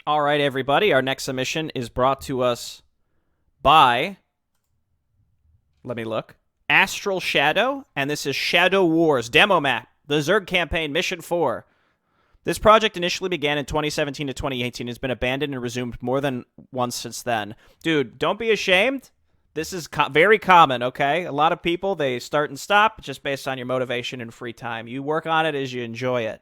All right, everybody. Our next submission is brought to us by, let me look, Astral Shadow, and this is Shadow Wars Demo Map, the Zerg Campaign Mission 4. This project initially began in 2017 to 2018 and has been abandoned and resumed more than once since then. Dude, don't be ashamed. This is very common, okay? A lot of people, they start and stop just based on your motivation and free time. You work on it as you enjoy it.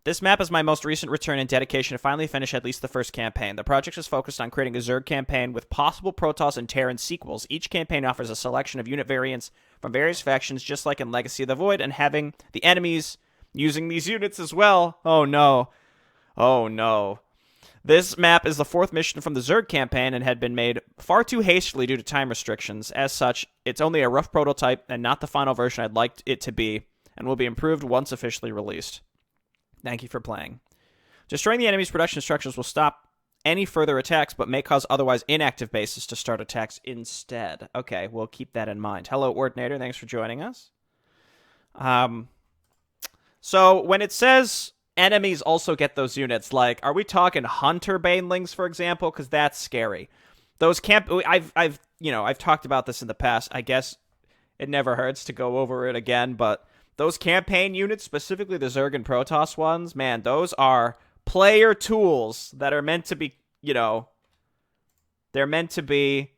This map is my most recent return and dedication to finally finish at least the first campaign. The project is focused on creating a Zerg campaign with possible Protoss and Terran sequels. Each campaign offers a selection of unit variants from various factions, just like in Legacy of the Void, and having the enemies using these units as well. Oh no. Oh no. This map is the fourth mission from the Zerg campaign and had been made far too hastily due to time restrictions. As such, it's only a rough prototype and not the final version I'd like it to be, and will be improved once officially released. Thank you for playing. Destroying the enemy's production structures will stop any further attacks, but may cause otherwise inactive bases to start attacks instead. Okay, we'll keep that in mind. Hello, Ordinator. Thanks for joining us. So when it says enemies also get those units, like, are we talking Hunter Banelings, for example? Because that's scary. Those I've talked about this in the past. I guess it never hurts to go over it again, but those campaign units, specifically the Zerg and Protoss ones, man, those are player tools that are meant to be, they're meant to be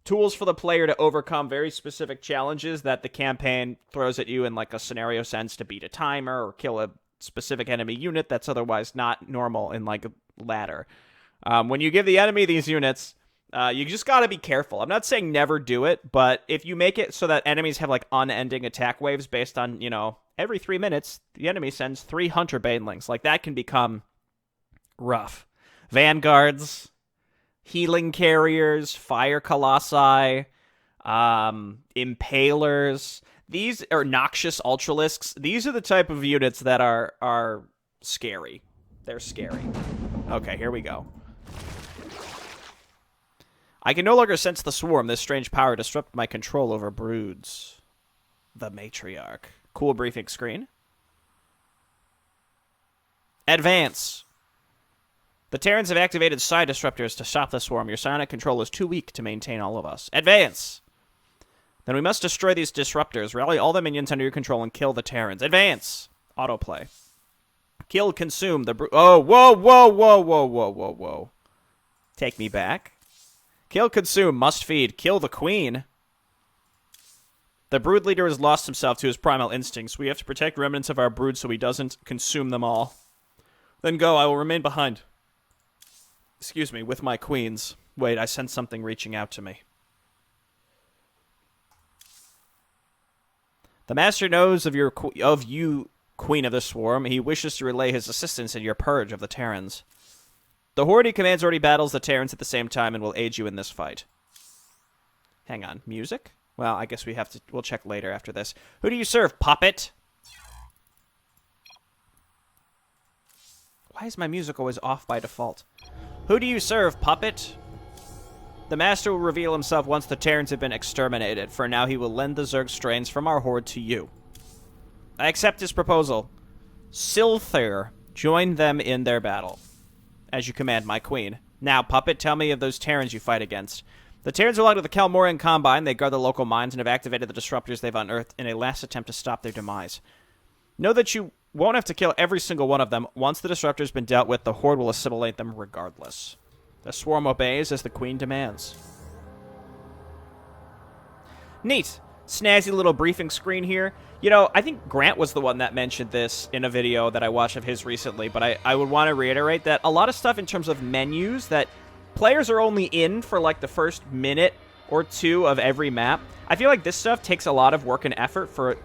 tools for the player to overcome very specific challenges that the campaign throws at you in like a scenario sense to beat a timer or kill a specific enemy unit that's otherwise not normal in like a ladder. When you give the enemy these units, you just gotta be careful. I'm not saying never do it, but if you make it so that enemies have like unending attack waves based on, every 3 minutes, the enemy sends 3 Hunter Banelings. Like, that can become rough. Vanguards, healing carriers, fire colossi, impalers. These are noxious ultralisks. These are the type of units that are scary. They're scary. Okay, here we go. I can no longer sense the swarm. This strange power disrupted my control over broods. The matriarch. Cool briefing screen. Advance. The Terrans have activated psi disruptors to stop the swarm. Your psionic control is too weak to maintain all of us. Advance. Then we must destroy these disruptors. Rally all the minions under your control and kill the Terrans. Advance. Autoplay. Kill, consume the oh, whoa, whoa, whoa, whoa, whoa, whoa, whoa. Take me back. Kill, consume, must feed, kill the queen. The brood leader has lost himself to his primal instincts. We have to protect remnants of our brood so he doesn't consume them all. Then go, I will remain behind. Excuse me, with my queens. Wait, I sense something reaching out to me. The master knows of you, queen of the swarm. He wishes to relay his assistance in your purge of the Terrans. The horde he commands already battles the Terrans at the same time and will aid you in this fight. Hang on, music? Well, I guess we'll check later after this. Who do you serve, puppet? Why is my music always off by default? Who do you serve, puppet? The master will reveal himself once the Terrans have been exterminated. For now, he will lend the Zerg strains from our horde to you. I accept his proposal. Silthir, join them in their battle. As you command, my queen. Now, puppet, tell me of those Terrans you fight against. The Terrans belong to the Kalmorian Combine. They guard the local mines and have activated the disruptors they've unearthed in a last attempt to stop their demise. Know that you won't have to kill every single one of them. Once the disruptor's been dealt with, the horde will assimilate them regardless. The swarm obeys as the queen demands. Neat. Snazzy little briefing screen here. I think Grant was the one that mentioned this in a video that I watched of his recently, but I would want to reiterate that a lot of stuff in terms of menus that players are only in for like the first minute or two of every map. I feel like this stuff takes a lot of work and effort for,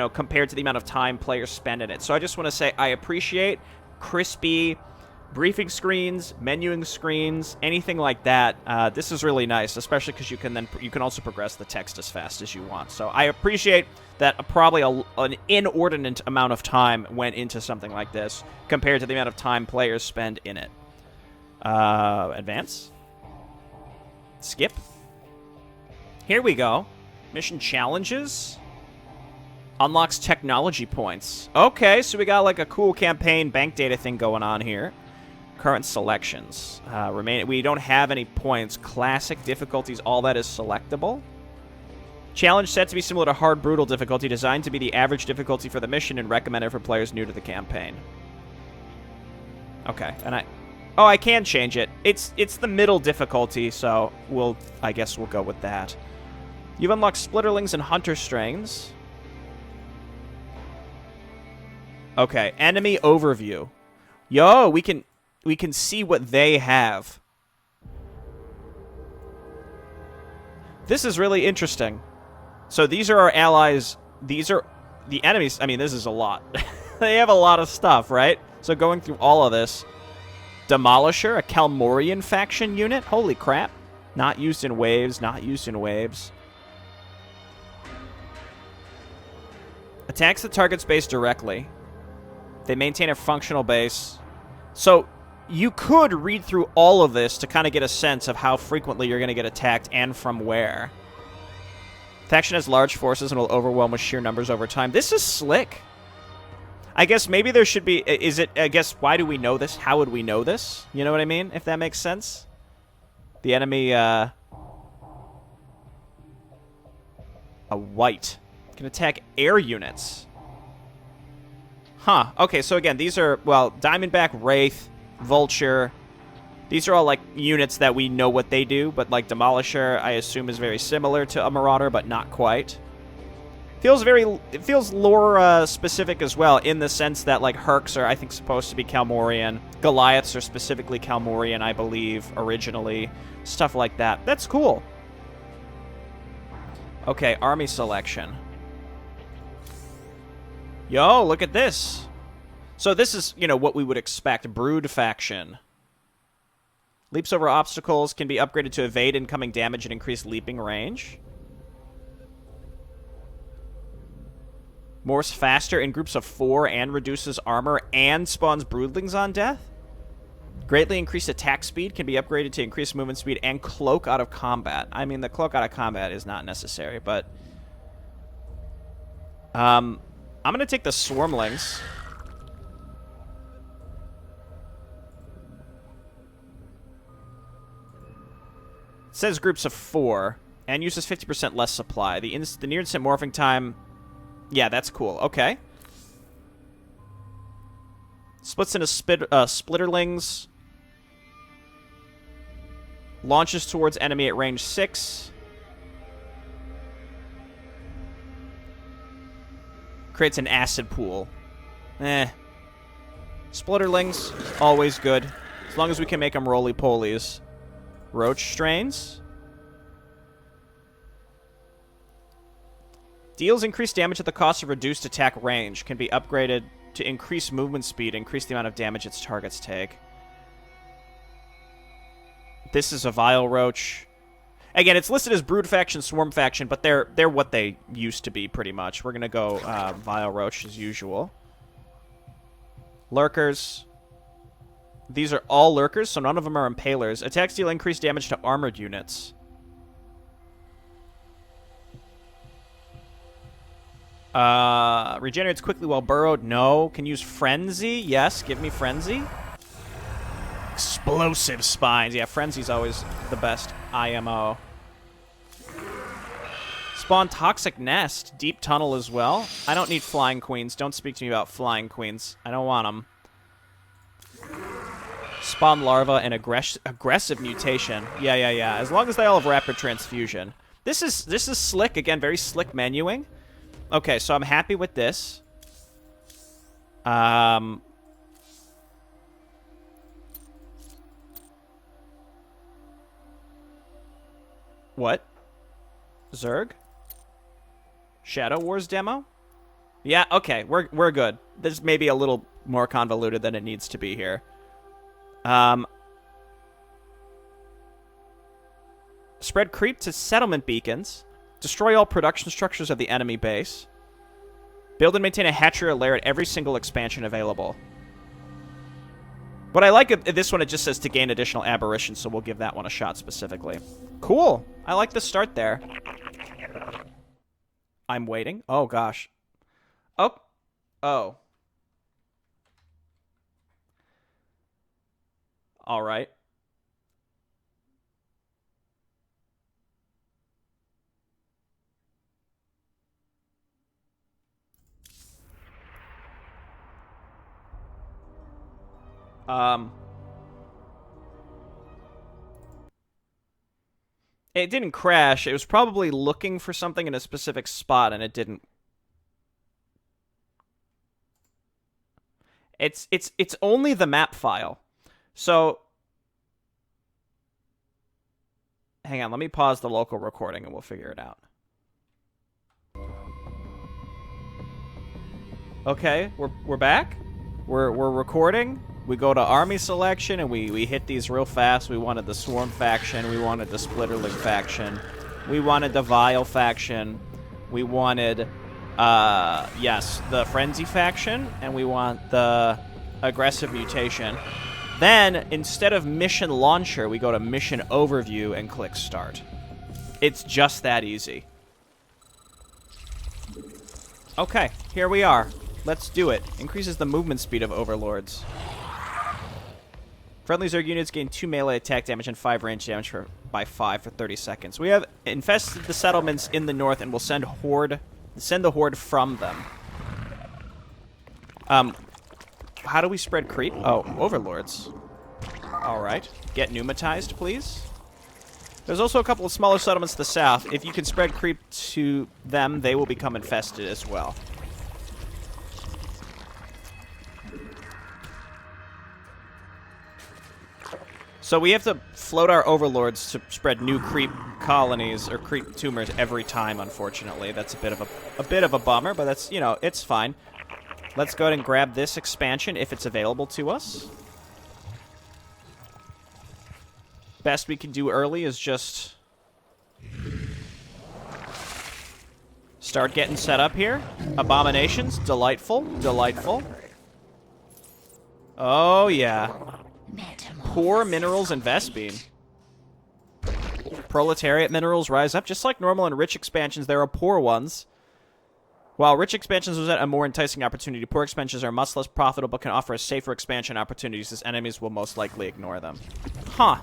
compared to the amount of time players spend in it. So I just want to say I appreciate crispy briefing screens, menuing screens, anything like that. This is really nice, especially because you can also progress the text as fast as you want. So I appreciate that probably an inordinate amount of time went into something like this compared to the amount of time players spend in it. Advance. Skip. Here we go. Mission challenges. Unlocks technology points. Okay, so we got like a cool campaign bank data thing going on here. Current selections. We don't have any points. Classic difficulties, all that is selectable. Challenge set to be similar to hard brutal difficulty, designed to be the average difficulty for the mission and recommended for players new to the campaign. Okay, and I can change it. It's the middle difficulty, so I guess we'll go with that. You've unlocked Splitterlings and Hunter Strains. Okay, enemy overview. Yo, we can see what they have. This is really interesting. So these are our allies. These are the enemies. I mean, this is a lot. They have a lot of stuff, right? So going through all of this. Demolisher, a Kalmorian faction unit. Holy crap. Not used in waves, not used in waves. Attacks the target's base directly. They maintain a functional base. So you could read through all of this to kind of get a sense of how frequently you're going to get attacked and from where. Faction has large forces and will overwhelm with sheer numbers over time. This is slick. I guess maybe there should be... I guess, why do we know this? How would we know this? You know what I mean? If that makes sense. The enemy, a white. Can attack air units. Huh. Okay, so again, these are, well, Diamondback, Wraith, Vulture. These are all, like, units that we know what they do, but, like, Demolisher, I assume, is very similar to a Marauder, but not quite. It feels lore specific as well, in the sense that, like, Hercs are, I think, supposed to be Kalmorian. Goliaths are specifically Kalmorian, I believe, originally. Stuff like that. That's cool. Okay, army selection. Yo, look at this. So this is, you know, what we would expect. Brood faction. Leaps over obstacles, can be upgraded to evade incoming damage and increase leaping range. Morphs faster in groups of 4 and reduces armor and spawns broodlings on death. Greatly increased attack speed, can be upgraded to increase movement speed and cloak out of combat. I mean, the cloak out of combat is not necessary, but... I'm going to take the Swarmlings. It says groups of 4 and uses 50% less supply. The near instant morphing time... Yeah, that's cool. Okay. Splits into Splitterlings. Launches towards enemy at range 6. Creates an acid pool. Splitterlings, always good. As long as we can make them roly-polies. Roach Strains. Deals increased damage at the cost of reduced attack range. Can be upgraded to increase movement speed, increase the amount of damage its targets take. This is a Vile Roach. Again, it's listed as Brood Faction, Swarm Faction, but they're what they used to be, pretty much. We're going to go Vile Roach as usual. Lurkers. These are all Lurkers, so none of them are Impalers. Attacks deal increased damage to armored units. Regenerates quickly while burrowed. No. Can use Frenzy. Yes, give me Frenzy. Explosive Spines. Yeah, Frenzy's always the best IMO. Spawn Toxic Nest. Deep Tunnel as well. I don't need Flying Queens. Don't speak to me about Flying Queens. I don't want them. Spawn Larva and Aggressive Mutation. Yeah. As long as they all have Rapid Transfusion. This is slick. Again, very slick menuing. Okay, so I'm happy with this. What? Zerg? Shadow Wars demo? Yeah, okay, we're good. This may be a little more convoluted than it needs to be here. Spread creep to settlement beacons. Destroy all production structures of the enemy base. Build and maintain a hatchery or lair at every single expansion available. What I like of this one, it just says to gain additional aberrations, so we'll give that one a shot specifically. Cool. I like the start there. I'm waiting. Oh, gosh. Oh. Oh. All right. It didn't crash. It was probably looking for something in a specific spot, and it didn't. It's only the map file. So, hang on. Let me pause the local recording, and we'll figure it out. Okay, we're back. We're recording. We go to army selection, and we hit these real fast. We wanted the Swarm faction. We wanted the Splitterling faction. We wanted the Vile faction. We wanted, yes, the Frenzy faction. And we want the Aggressive Mutation. Then, instead of Mission Launcher, we go to Mission Overview and click Start. It's just that easy. Okay, here we are. Let's do it. Increases the movement speed of Overlords. Friendly Zerg units gain 2 melee attack damage and 5 range damage by 5 for 30 seconds. We have infested the settlements in the north and will send the horde from them. How do we spread creep? Oh, Overlords. Alright. Get pneumatized, please. There's also a couple of smaller settlements to the south. If you can spread creep to them, they will become infested as well. So we have to float our overlords to spread new creep colonies or creep tumors every time, unfortunately. That's a bit of a bummer, but that's, you know, it's fine. Let's go ahead and grab this expansion if it's available to us. Best we can do early is just start getting set up here. Abominations, delightful, delightful. Oh yeah. Poor minerals and Vespene. Proletariat minerals rise up. Just like normal and rich expansions, there are poor ones. While rich expansions present a more enticing opportunity, poor expansions are much less profitable but can offer safer expansion opportunities as enemies will most likely ignore them. Huh.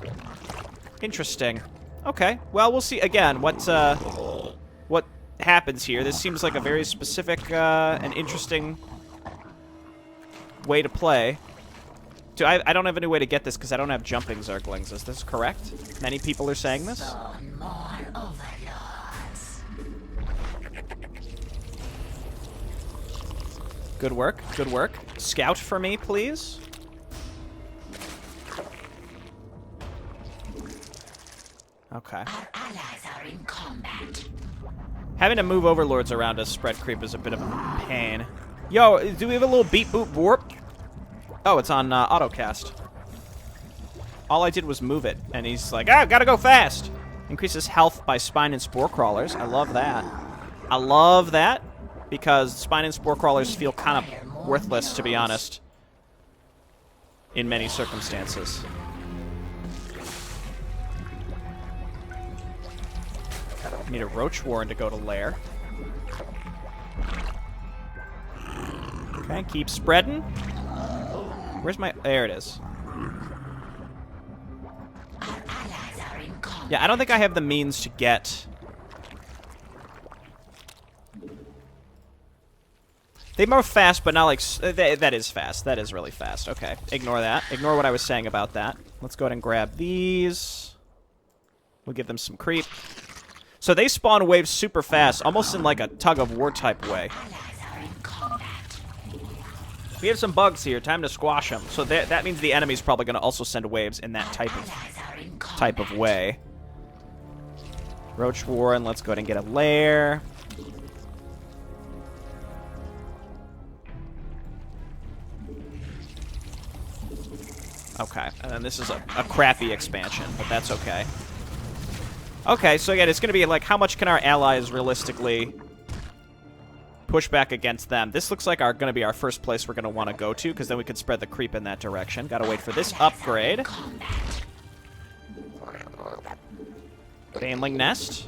Interesting. Okay. Well, we'll see again what happens here. This seems like a very specific and interesting way to play. I don't have any way to get this because I don't have jumping Zerglings. Is this correct? Many people are saying this. Good work. Good work. Scout for me, please. Okay. Our allies are in combat. Having to move overlords around to spread creep is a bit of a pain. Yo, do we have a little beat boop warp? Oh, it's on autocast. All I did was move it, and he's like, ah, gotta go fast. Increases health by spine and spore crawlers. I love that. I love that, because spine and spore crawlers feel kind of worthless, to be honest, in many circumstances. Need a Roach Warren to go to lair. Okay, keep spreading. Where's my... There it is. Yeah, I don't think I have the means to get... They move fast, but not like... That is fast. That is really fast. Okay, ignore that. Ignore what I was saying about that. Let's go ahead and grab these. We'll give them some creep. So they spawn waves super fast, almost in like a tug-of-war type way. We have some bugs here. Time to squash them. So that means the enemy's probably going to also send waves in that type of way. Roach Warren, let's go ahead and get a lair. Okay, and then this is a crappy expansion, but that's okay. Okay, so again, it's going to be like, how much can our allies realistically push back against them? This looks like going to be our first place we're going to want to go to, because then we can spread the creep in that direction. Got to wait for this upgrade. Baneling Nest.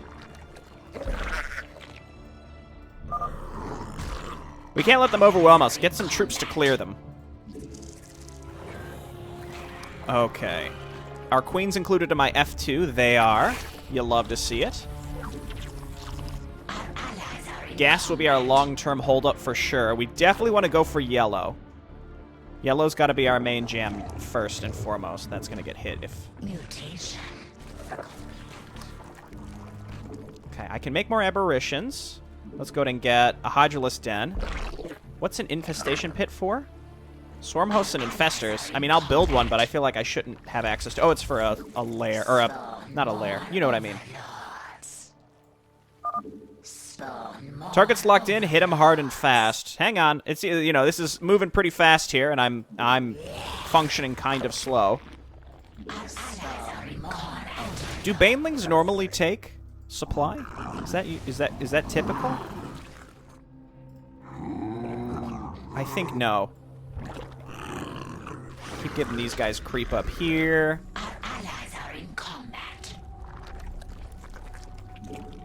We can't let them overwhelm us. Get some troops to clear them. Okay. Are queens included in my F2? They are. You'll love to see it. Gas will be our long-term holdup for sure. We definitely want to go for yellow. Yellow's got to be our main jam first and foremost. That's going to get hit if... Mutation. Okay, I can make more aberrations. Let's go ahead and get a Hydrolus Den. What's an infestation pit for? Swarm hosts and infestors. I mean, I'll build one, but I feel like I shouldn't have access to... Oh, it's for a lair. Or a... Not a lair. You know what I mean. Target's locked in. Hit him hard and fast. Hang on. It's, you know, this is moving pretty fast here, and I'm functioning kind of slow. Do banelings normally take supply? Is that typical? I think no. Keep giving these guys creep up here.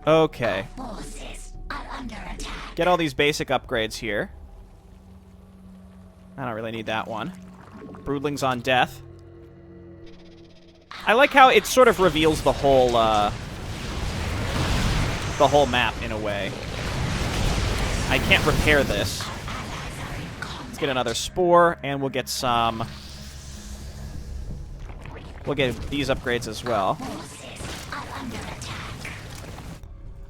Okay. Get all these basic upgrades here. I don't really need that one. Broodlings on death. I like how it sort of reveals the whole map in a way. I can't repair this. Let's get another spore, and we'll get some... We'll get these upgrades as well.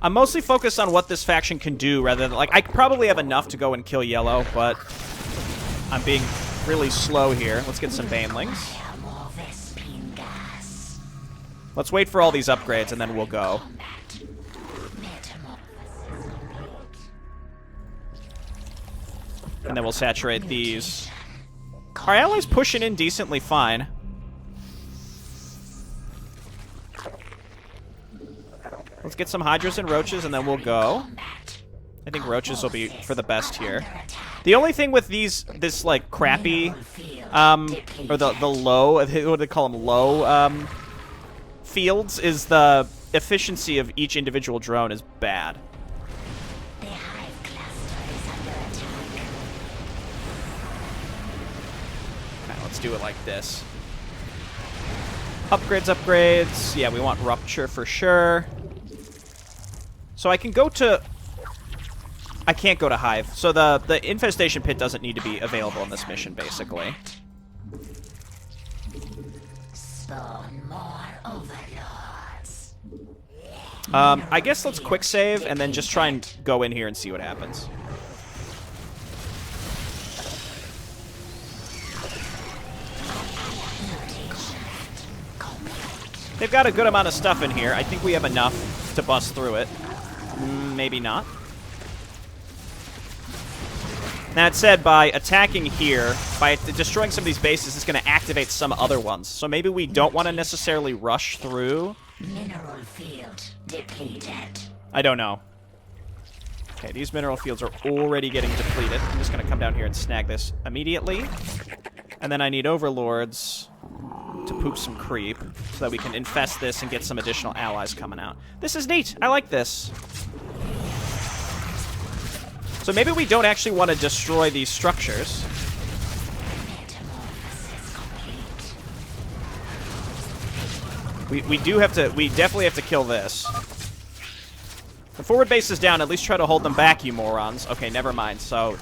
I'm mostly focused on what this faction can do, rather than... Like, I probably have enough to go and kill yellow, but I'm being really slow here. Let's get some banelings. Let's wait for all these upgrades, and then we'll go. And then we'll saturate these. Our allies pushing in decently fine. Let's get some Hydras and Roaches, and then we'll go. I think Roaches will be for the best here. The only thing with this like crappy, or the low, what do they call them, low fields, is the efficiency of each individual drone is bad. Okay, let's do it like this. Upgrades. Yeah, we want Rupture for sure. So I can go to... I can't go to Hive. So the Infestation Pit doesn't need to be available in this mission, basically. Spawn more overlords. I guess let's quick save and then just try and go in here and see what happens. They've got a good amount of stuff in here. I think we have enough to bust through it. Maybe not. That said, by attacking here, by destroying some of these bases, it's going to activate some other ones. So maybe we don't want to necessarily rush through. Mineral field depleted. I don't know. Okay, these mineral fields are already getting depleted. I'm just going to come down here and snag this immediately. And then I need overlords to poop some creep so that we can infest this and get some additional allies coming out. This is neat. I like this. So maybe we don't actually want to destroy these structures. We definitely have to kill this. The forward base is down. At least try to hold them back, you morons. Okay, never mind. So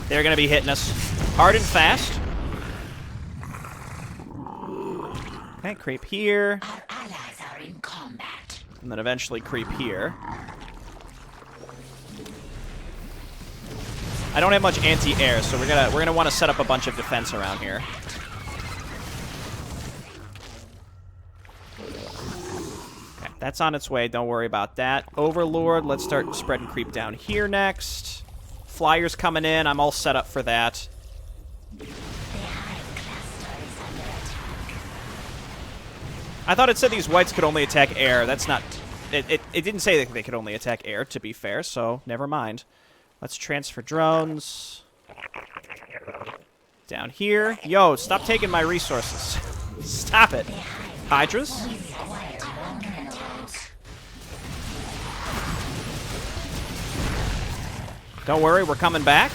they're going to be hitting us hard and fast. Okay, creep here. Our allies are in combat. And then eventually creep here. I don't have much anti-air, so we're gonna want to set up a bunch of defense around here. Okay, that's on its way. Don't worry about that. Overlord, let's start spreading creep down here next. Flyers coming in. I'm all set up for that. I thought it said these whites could only attack air. That's not... It didn't say that they could only attack air, to be fair, so never mind. Let's transfer drones. Down here. Yo, stop taking my resources. Stop it. Hydras? Don't worry, we're coming back.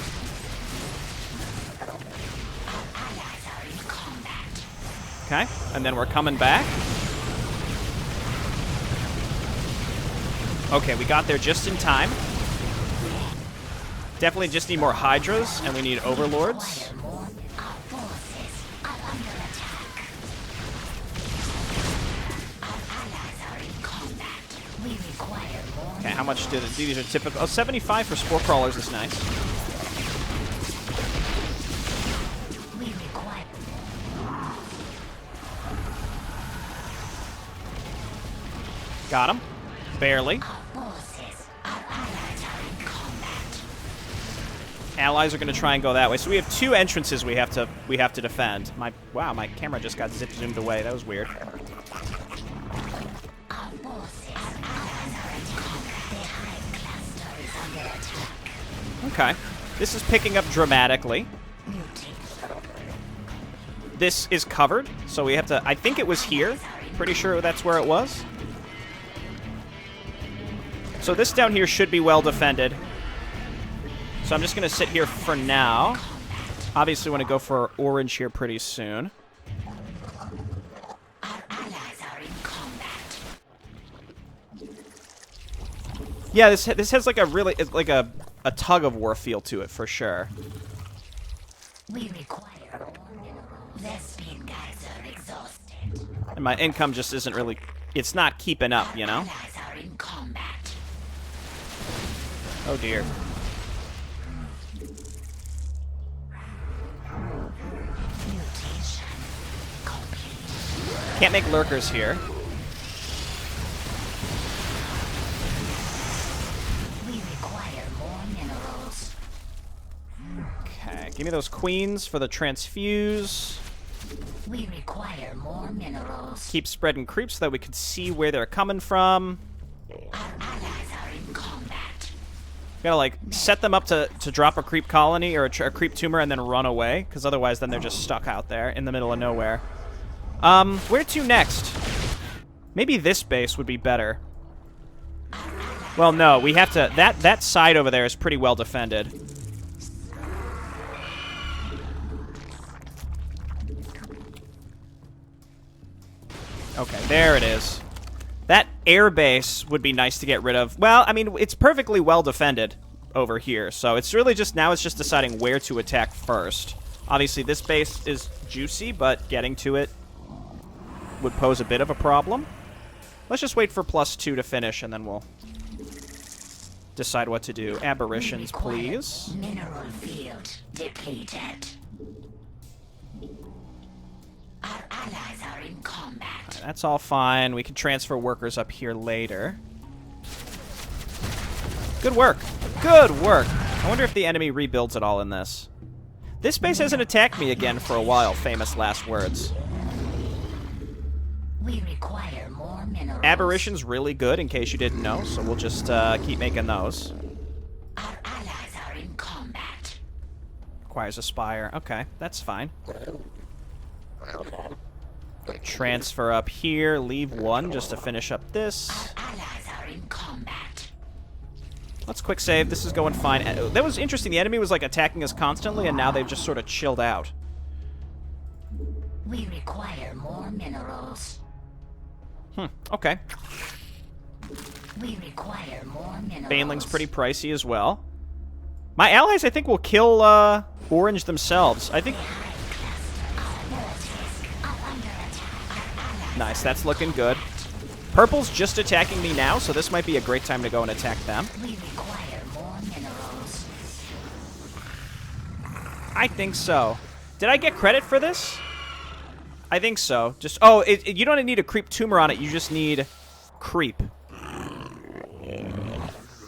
Okay, and then we're coming back. Okay, we got there just in time. Definitely just need more Hydras, and we need Overlords. Okay, how much did it do? These are typical. Oh, 75 for Spore Crawlers is nice. Got him. Barely. Allies are going to try and go that way. So we have two entrances we have to defend. Wow, my camera just got zoomed away. That was weird. Okay. This is picking up dramatically. This is covered, so we have to... I think it was here. Pretty sure that's where it was. So this down here should be well defended. So I'm just going to sit here for now. Obviously want to go for orange here pretty soon. Yeah, this has like a really like a tug of war feel to it for sure. We require Thespian guys are exhausted. And my income just isn't really... It's not keeping up, you know? Allies are in combat. Oh dear. Mutation complete. Can't make lurkers here. We require more minerals. Okay, give me those queens for the transfuse. We require more minerals. Keep spreading creeps so that we can see where they're coming from. Our allies are in combat. Gotta, like, set them up to drop a creep colony or a creep tumor and then run away, because otherwise then they're just stuck out there in the middle of nowhere. Where to next? Maybe this base would be better. Well, no, we have to... That side over there is pretty well defended. Okay, there it is. That air base would be nice to get rid of. Well, I mean, it's perfectly well defended over here, so it's really just... Now it's just deciding where to attack first. Obviously, this base is juicy, but getting to it would pose a bit of a problem. Let's just wait for +2 to finish, and then we'll decide what to do. Aberrations, please. Mineral field depleted. Our allies are in combat. That's all fine. We can transfer workers up here later. Good work. Good work. I wonder if the enemy rebuilds at all in this. This base hasn't attacked me again for a while, famous last words. We require more minerals. Aberration's really good, in case you didn't know, so we'll just keep making those. Our allies are in combat. Requires a spire. Okay, that's fine. Transfer up here. Leave one just to finish up this. Our allies are in combat. Let's quick save. This is going fine. That was interesting. The enemy was like attacking us constantly, and now they've just sort of chilled out. We require more minerals. Okay. We require more minerals. Baneling's pretty pricey as well. My allies, I think, will kill Orange themselves. I think... Nice, that's looking good. Purple's just attacking me now, so this might be a great time to go and attack them. We require more minerals. I think so. Did I get credit for this? I think so. Just oh, you don't need a creep tumor on it. You just need creep.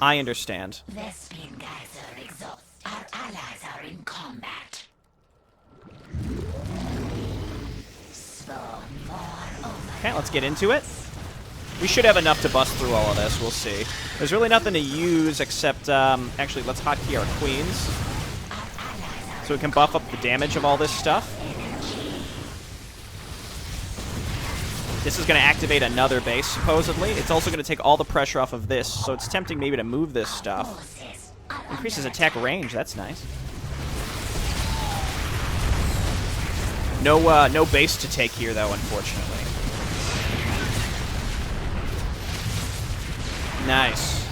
I understand. Thespian guys are exhausted. Our allies are in combat. Spawn more over. Okay, let's get into it. We should have enough to bust through all of this. We'll see. There's really nothing to use except actually, let's hotkey our queens so we can buff up the damage of all this stuff. This is going to activate another base, supposedly. It's also going to take all the pressure off of this, so it's tempting maybe to move this stuff. Forces. Our Increases attack range. That's nice. No base to take here, though, unfortunately. Nice.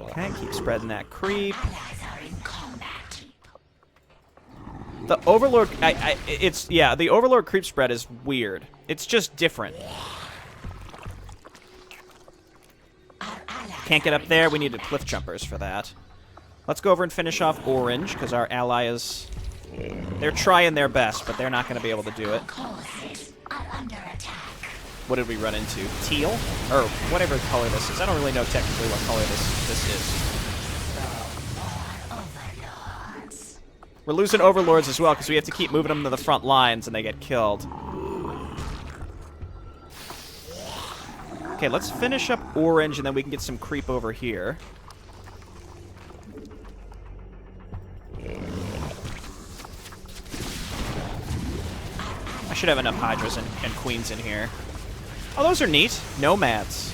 Okay, keep spreading that creep. The Overlord, the Overlord creep spread is weird. It's just different. Can't get up there. We needed cliff jumpers for that. Let's go over and finish off orange, because our ally is... They're trying their best, but they're not going to be able to do it. What did we run into? Teal? Or whatever color this is. I don't really know technically what color this is. We're losing Overlords as well, because we have to keep moving them to the front lines, and they get killed. Okay, let's finish up orange, and then we can get some creep over here. I should have enough Hydras and Queens in here. Oh, those are neat. Nomads.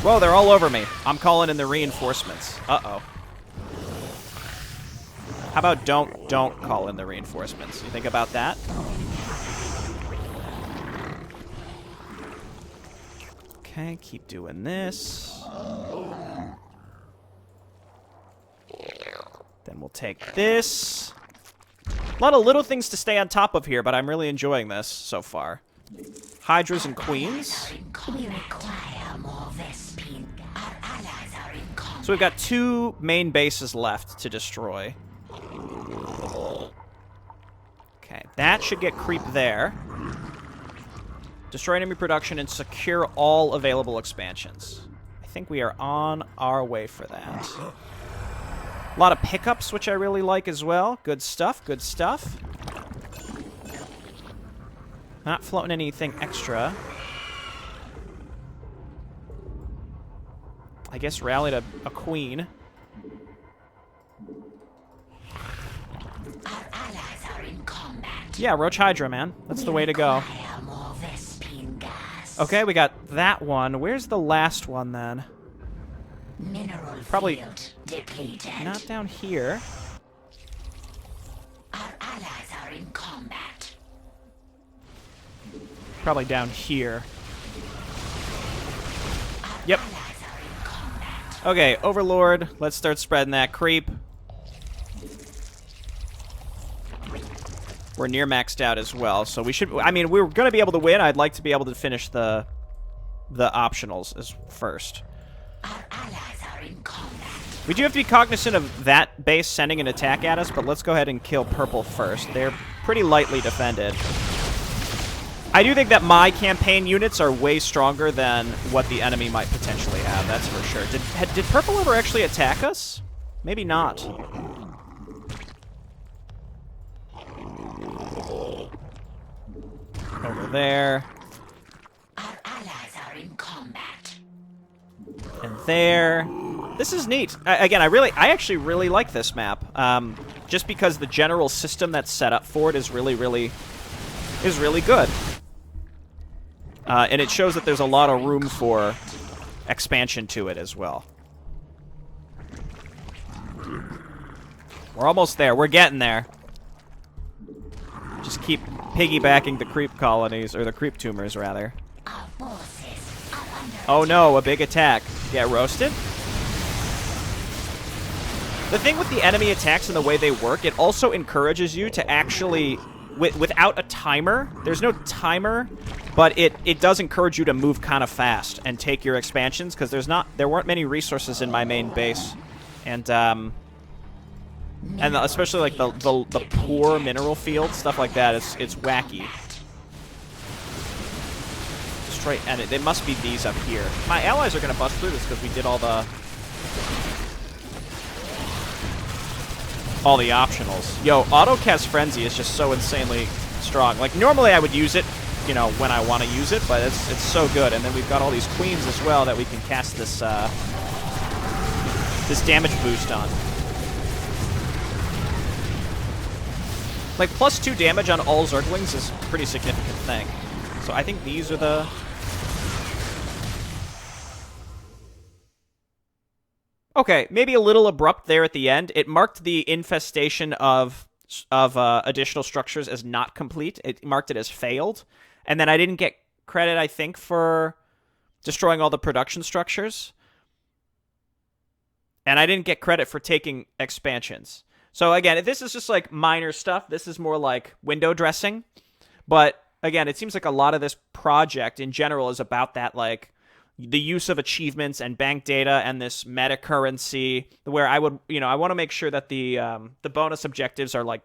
Whoa, they're all over me. I'm calling in the reinforcements. Uh-oh. How about don't call in the reinforcements? You think about that? Okay, keep doing this. Then we'll take this. A lot of little things to stay on top of here, but I'm really enjoying this so far. Hydras and Queens. So we've got 2 main bases left to destroy. Okay, that should get creep there. Destroy enemy production and secure all available expansions. I think we are on our way for that. A lot of pickups, which I really like as well. Good stuff, good stuff. Not floating anything extra. I guess rally to a queen. Our allies are in combat. Yeah, Roach Hydra, man. That's the way to go. Okay, we got that one. Where's the last one, then? Mineral Probably field depleted. not down here. Our allies are in combat. Probably down here. Yep. Allies are in combat. Okay, Overlord. Let's start spreading that creep. We're near maxed out as well, so we should... I mean, we're going to be able to win. I'd like to be able to finish the optionals as first. Our allies are in combat. We do have to be cognizant of that base sending an attack at us, but let's go ahead and kill purple first. They're pretty lightly defended. I do think that my campaign units are way stronger than what the enemy might potentially have, that's for sure. Did purple ever actually attack us? Maybe not. Over there. Our allies are in combat. And there. This is neat. Again, I actually really like this map. Just because the general system that's set up for it is really good. And it shows that there's a lot of room for expansion to it as well. We're almost there. We're getting there. Just keep piggybacking the creep colonies, or the creep tumors, rather. Our forces are under Oh no, a big attack. Get roasted? The thing with the enemy attacks and the way they work, it also encourages you to actually, without a timer, there's no timer, but it does encourage you to move kind of fast and take your expansions, because there weren't many resources in my main base. And especially like the poor mineral field, stuff like that, it's wacky. Straight, and it must be these up here. My allies are gonna bust through this because we did all the optionals. Yo, Autocast Frenzy is just so insanely strong. Like normally I would use it, you know, when I want to use it, but it's so good. And then we've got all these queens as well that we can cast this this damage boost on. Like, +2 damage on all Zerglings is a pretty significant thing. So I think these are the Okay, maybe a little abrupt there at the end. It marked the infestation of additional structures as not complete. It marked it as failed, and then I didn't get credit, I think, for destroying all the production structures, and I didn't get credit for taking expansions. So again, this is just like minor stuff. This is more like window dressing, but again, it seems like a lot of this project in general is about that, like the use of achievements and bank data and this meta currency, where I would, I want to make sure that the bonus objectives are like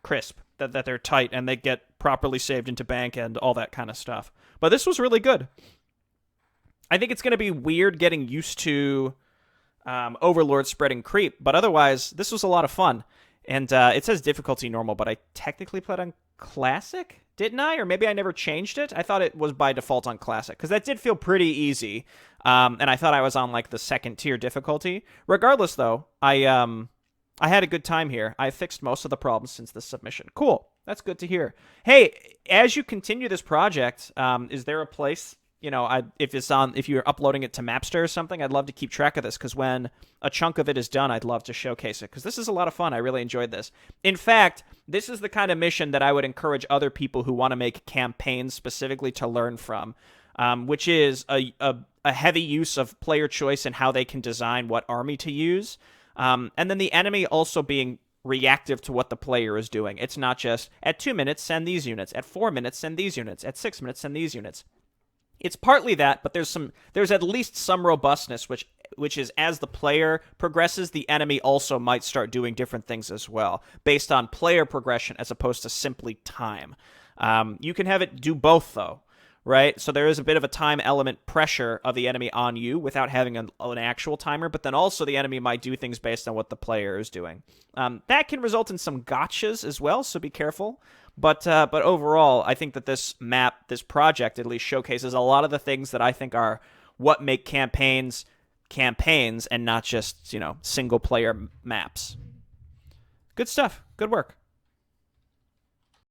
crisp, that they're tight and they get properly saved into bank and all that kind of stuff. But this was really good. I think it's going to be weird getting used to Overlord spreading creep, but otherwise, this was a lot of fun. And it says difficulty normal, but I technically played on classic, didn't I? Or maybe I never changed it. I thought it was by default on classic, because that did feel pretty easy. And I thought I was on like the second tier difficulty. Regardless, though, I had a good time here. I fixed most of the problems since the submission. Cool. That's good to hear. Hey, as you continue this project, is there a place, if you're uploading it to Mapster or something, I'd love to keep track of this, because when a chunk of it is done, I'd love to showcase it, because this is a lot of fun. I really enjoyed this. In fact, this is the kind of mission that I would encourage other people who want to make campaigns specifically to learn from, which is a heavy use of player choice and how they can design what army to use, and then the enemy also being reactive to what the player is doing. It's not just, at 2 minutes, send these units. At 4 minutes, send these units. At 6 minutes, send these units. It's partly that, but there's at least some robustness, which is, as the player progresses, the enemy also might start doing different things as well, based on player progression as opposed to simply time. You can have it do both, though, right? So there is a bit of a time element pressure of the enemy on you without having an actual timer, but then also the enemy might do things based on what the player is doing. That can result in some gotchas as well, so be careful. But overall, I think that this project, at least showcases a lot of the things that I think are what make campaigns and not just, single-player maps. Good stuff. Good work.